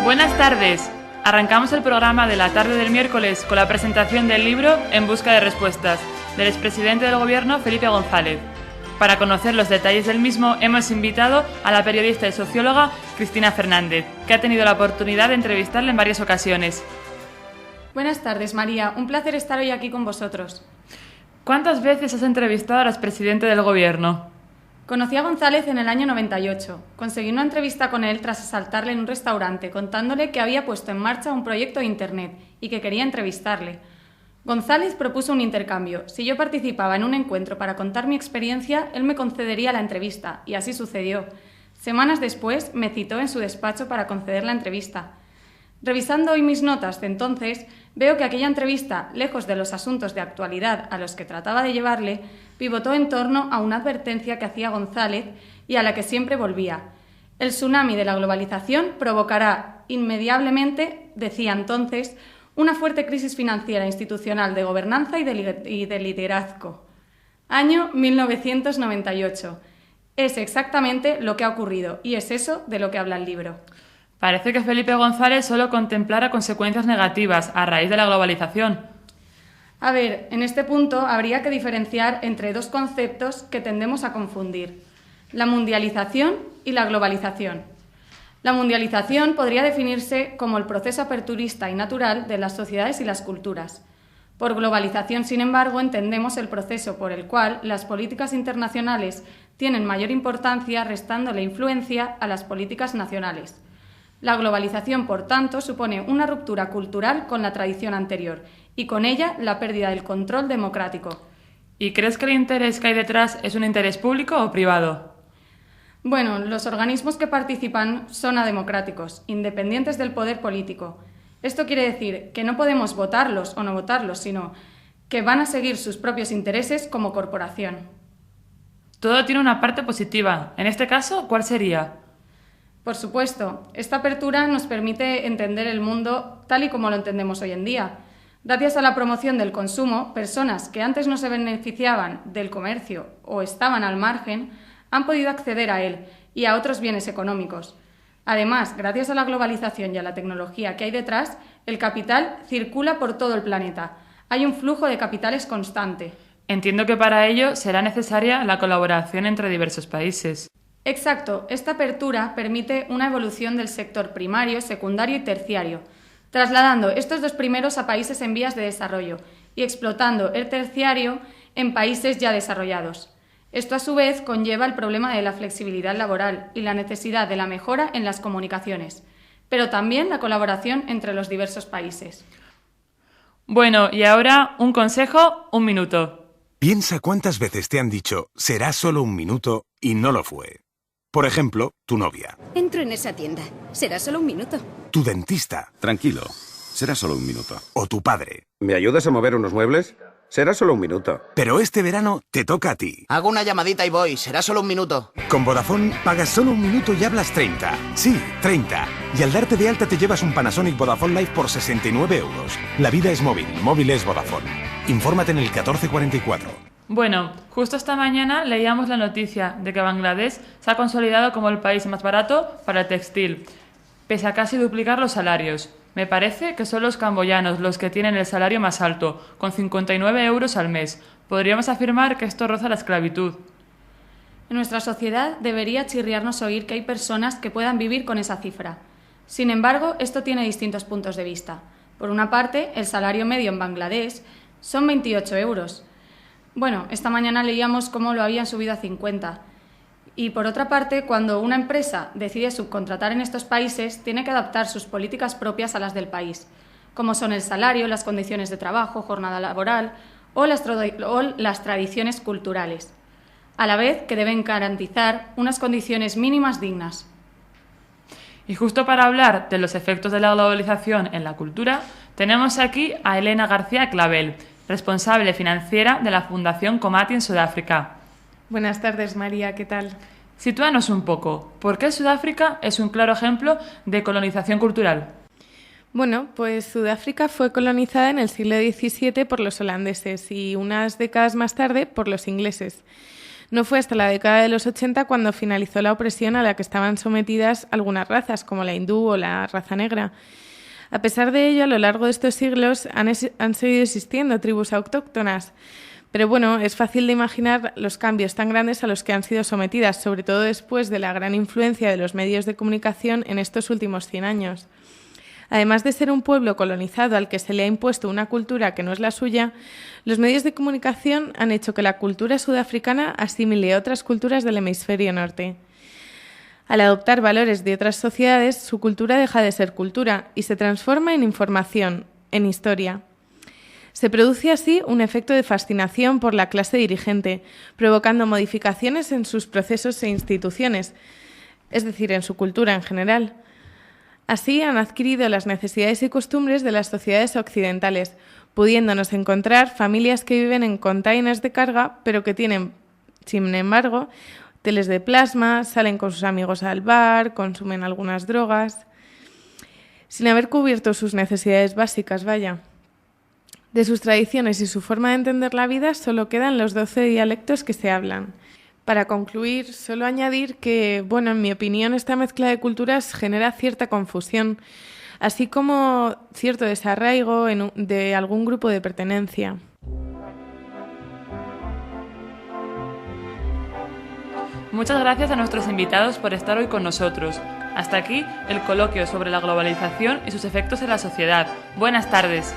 Buenas tardes. Arrancamos el programa de la tarde del miércoles con la presentación del libro En busca de respuestas, del expresidente del Gobierno, Felipe González. Para conocer los detalles del mismo, hemos invitado a la periodista y socióloga Cristina Fernández, que ha tenido la oportunidad de entrevistarle en varias ocasiones. Buenas tardes, María. Un placer estar hoy aquí con vosotros. ¿Cuántas veces has entrevistado al expresidente del Gobierno? Conocí a González en el año 98. Conseguí una entrevista con él tras asaltarle en un restaurante, contándole que había puesto en marcha un proyecto de Internet y que quería entrevistarle. González propuso un intercambio. Si yo participaba en un encuentro para contar mi experiencia, él me concedería la entrevista, y así sucedió. Semanas después, me citó en su despacho para conceder la entrevista. Revisando hoy mis notas de entonces, veo que aquella entrevista, lejos de los asuntos de actualidad a los que trataba de llevarle, pivotó en torno a una advertencia que hacía González y a la que siempre volvía. El tsunami de la globalización provocará inmediablemente, decía entonces, una fuerte crisis financiera, institucional, de gobernanza y de liderazgo. Año 1998. Es exactamente lo que ha ocurrido y es eso de lo que habla el libro. Parece que Felipe González solo contemplara consecuencias negativas a raíz de la globalización. A ver, en este punto habría que diferenciar entre dos conceptos que tendemos a confundir: la mundialización y la globalización. La mundialización podría definirse como el proceso aperturista y natural de las sociedades y las culturas. Por globalización, sin embargo, entendemos el proceso por el cual las políticas internacionales tienen mayor importancia, restándole influencia a las políticas nacionales. La globalización, por tanto, supone una ruptura cultural con la tradición anterior y con ella la pérdida del control democrático. ¿Y crees que el interés que hay detrás es un interés público o privado? Bueno, los organismos que participan son ademocráticos, independientes del poder político. Esto quiere decir que no podemos votarlos o no votarlos, sino que van a seguir sus propios intereses como corporación. Todo tiene una parte positiva. En este caso, ¿cuál sería? Por supuesto, esta apertura nos permite entender el mundo tal y como lo entendemos hoy en día. Gracias a la promoción del consumo, personas que antes no se beneficiaban del comercio o estaban al margen han podido acceder a él y a otros bienes económicos. Además, gracias a la globalización y a la tecnología que hay detrás, el capital circula por todo el planeta. Hay un flujo de capitales constante. Entiendo que para ello será necesaria la colaboración entre diversos países. Exacto, esta apertura permite una evolución del sector primario, secundario y terciario, trasladando estos dos primeros a países en vías de desarrollo y explotando el terciario en países ya desarrollados. Esto a su vez conlleva el problema de la flexibilidad laboral y la necesidad de la mejora en las comunicaciones, pero también la colaboración entre los diversos países. Bueno, y ahora un consejo, un minuto. Piensa cuántas veces te han dicho será solo un minuto y no lo fue. Por ejemplo, tu novia. Entro en esa tienda. Será solo un minuto. Tu dentista. Tranquilo, será solo un minuto. O tu padre. ¿Me ayudas a mover unos muebles? Será solo un minuto. Pero este verano te toca a ti. Hago una llamadita y voy. Será solo un minuto. Con Vodafone pagas solo un minuto y hablas 30. Sí, 30. Y al darte de alta te llevas un Panasonic Vodafone Life por 69 euros. La vida es móvil, móvil es Vodafone. Infórmate en el 1444. Bueno, justo esta mañana leíamos la noticia de que Bangladesh se ha consolidado como el país más barato para el textil, pese a casi duplicar los salarios. Me parece que son los camboyanos los que tienen el salario más alto, con 59 euros al mes. Podríamos afirmar que esto roza la esclavitud. En nuestra sociedad debería chirriarnos oír que hay personas que puedan vivir con esa cifra. Sin embargo, esto tiene distintos puntos de vista. Por una parte, el salario medio en Bangladesh son 28 euros. Bueno, esta mañana leíamos cómo lo habían subido a 50. Y por otra parte, cuando una empresa decide subcontratar en estos países, tiene que adaptar sus políticas propias a las del país, como son el salario, las condiciones de trabajo, jornada laboral o las tradiciones culturales, a la vez que deben garantizar unas condiciones mínimas dignas. Y justo para hablar de los efectos de la globalización en la cultura, tenemos aquí a Elena García Clavel, responsable financiera de la Fundación Komati en Sudáfrica. Buenas tardes, María, ¿qué tal? Sitúanos un poco. ¿Por qué Sudáfrica es un claro ejemplo de colonización cultural? Bueno, pues Sudáfrica fue colonizada en el siglo XVII por los holandeses y unas décadas más tarde por los ingleses. No fue hasta la década de los 80 cuando finalizó la opresión a la que estaban sometidas algunas razas, como la hindú o la raza negra. A pesar de ello, a lo largo de estos siglos han seguido existiendo tribus autóctonas. Pero bueno, es fácil de imaginar los cambios tan grandes a los que han sido sometidas, sobre todo después de la gran influencia de los medios de comunicación en estos últimos 100 años. Además de ser un pueblo colonizado al que se le ha impuesto una cultura que no es la suya, los medios de comunicación han hecho que la cultura sudafricana asimile a otras culturas del hemisferio norte. Al adoptar valores de otras sociedades, su cultura deja de ser cultura y se transforma en información, en historia. Se produce así un efecto de fascinación por la clase dirigente, provocando modificaciones en sus procesos e instituciones, es decir, en su cultura en general. Así han adquirido las necesidades y costumbres de las sociedades occidentales, pudiéndonos encontrar familias que viven en containers de carga, pero que tienen, sin embargo, teles de plasma, salen con sus amigos al bar, consumen algunas drogas, sin haber cubierto sus necesidades básicas, vaya. De sus tradiciones y su forma de entender la vida solo quedan los 12 dialectos que se hablan. Para concluir, solo añadir que, bueno, en mi opinión, esta mezcla de culturas genera cierta confusión, así como cierto desarraigo de algún grupo de pertenencia. Muchas gracias a nuestros invitados por estar hoy con nosotros. Hasta aquí el coloquio sobre la globalización y sus efectos en la sociedad. Buenas tardes.